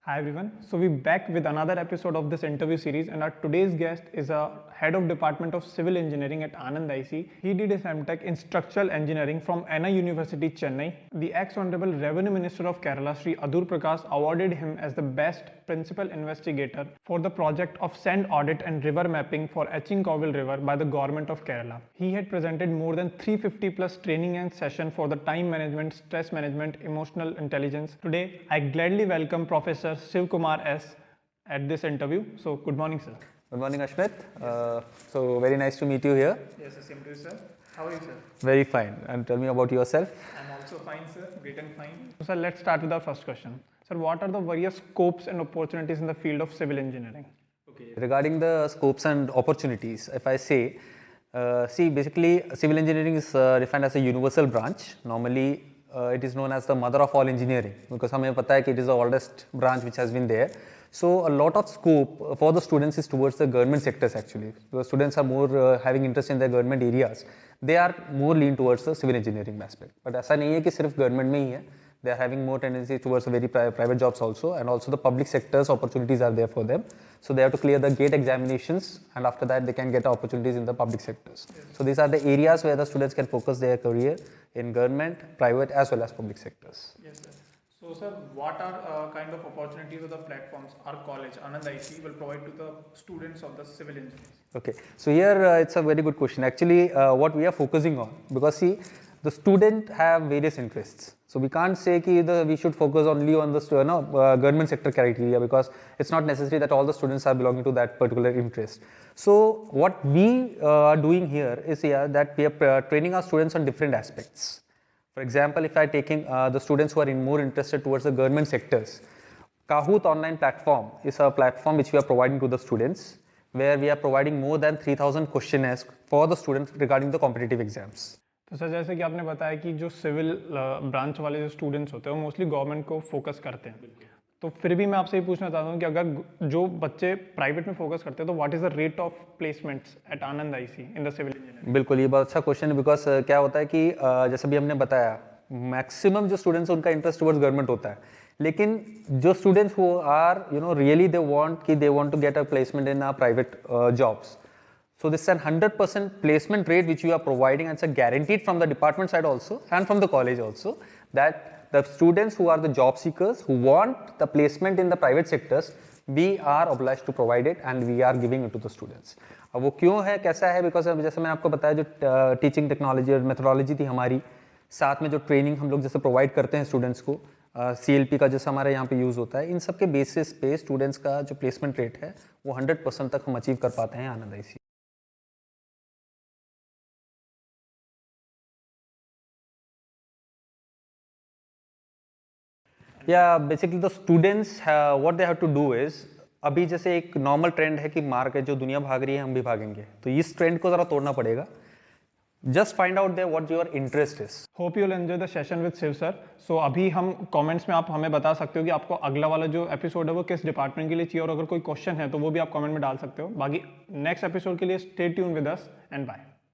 Hi everyone. So we're back with another episode of this interview series, and our today's guest is a head of Department of Civil Engineering at Anand IC. He did his MTech in Structural Engineering from Anna University, Chennai. The ex-honorable Revenue Minister of Kerala, Sri Adur Prakash, awarded him as the best principal investigator for the project of sand audit and river mapping for Echinkovil River by the government of Kerala. He had presented more than 350 plus training and session for the time management, stress management, emotional intelligence. Today, I gladly welcome Professor Shiv Kumar S at this interview. So, good morning, sir. Good morning, Ashmit. So, very nice to meet you here. Yes, same to you, sir. How are you, sir? Very fine. And tell me about yourself. I'm also fine, sir. Great and fine. So, sir, let's start with our first question. Sir, what are the various scopes and opportunities in the field of civil engineering? Okay. Regarding the scopes and opportunities, if I say, basically, civil engineering is defined as a universal branch. Normally, it is known as the mother of all engineering because हमें पता है कि it is the oldest branch which has been there. So a lot of scope for the students is towards the government sectors actually. Because students are more having interest in the government areas. They are more lean towards the civil engineering aspect. But ऐसा नहीं है कि सिर्फ government में ही है. They are having more tendency towards the very private jobs also, and also the public sectors opportunities are there for them. So they have to clear the gate examinations, and after that they can get opportunities in the public sectors. Yes. So these are the areas where the students can focus their career in government, private as well as public sectors. Yes, sir. So, sir, what are kind of opportunities or the platforms our college, Anand IC, will provide to the students of the civil engineers? Okay, so here it's a very good question. Actually, what we are focusing on, because see, the student have various interests. So we can't say that we should focus only on the government sector criteria because it's not necessary that all the students are belonging to that particular interest. So what we are doing here is that we are training our students on different aspects. For example, if I taking the students who are more interested towards the government sectors, Kahoot online platform is a platform which we are providing to the students, where we are providing more than 3,000 questionnaires for the students regarding the competitive exams. तो sir जैसे कि आपने बताया कि जो civil branch वाले जो students होते हैं वो मोस्टली गवर्नमेंट को फोकस करते हैं, तो फिर भी मैं आपसे ये पूछना चाहता हूँ कि अगर जो बच्चे प्राइवेट में फोकस करते हैं तो what is the rate of placements at Anand IC in the civil engineering? बिल्कुल, ये बहुत अच्छा क्वेश्चन है बिकॉज क्या होता है कि जैसे भी हमने बताया मैक्सिमम जो स्टूडेंट्स उनका इंटरेस्ट टुवर्ड्स गवर्नमेंट होता है, लेकिन जो students who are really they want to get a placement in a private jobs. So this is a 100% placement rate which we are providing, and it's guaranteed from the department side also and from the college also, that the students who are the job seekers who want the placement in the private sectors, we are obliged to provide it and we are giving it to the students. अब वो क्यों है, कैसा है, because जैसे मैंने आपको बताया जो टीचिंग टेक्नोलॉजी और मेथोडोलॉजी थी हमारी, साथ में जो ट्रेनिंग हम लोग जैसे प्रोवाइड करते हैं स्टूडेंट्स को, CLP का जैसा हमारे यहाँ पे यूज़ होता है, इन सब के बेसिस पे स्टूडेंट्स का जो प्लेसमेंट रेट है वो 100% तक हम अचीव कर पाते हैं आनंद आईसी. Basically the students what they have to do is, अभी जैसे एक नॉर्मल ट्रेंड है कि मार्केट जो दुनिया भाग रही है हम भी भागेंगे, तो इस ट्रेंड को जरा तोड़ना पड़ेगा. Just find out there what your interest is. Hope you will enjoy the session with Shiv sir. So अभी हम कमेंट्स में आप हमें बता सकते हो कि आपको अगला वाला जो एपिसोड है वो किस डिपार्टमेंट के लिए चाहिए, और अगर कोई क्वेश्चन है तो वो भी आप कमेंट में डाल सकते हो. बाकी नेक्स्ट एपिसोड के लिए stay tune with us and bye.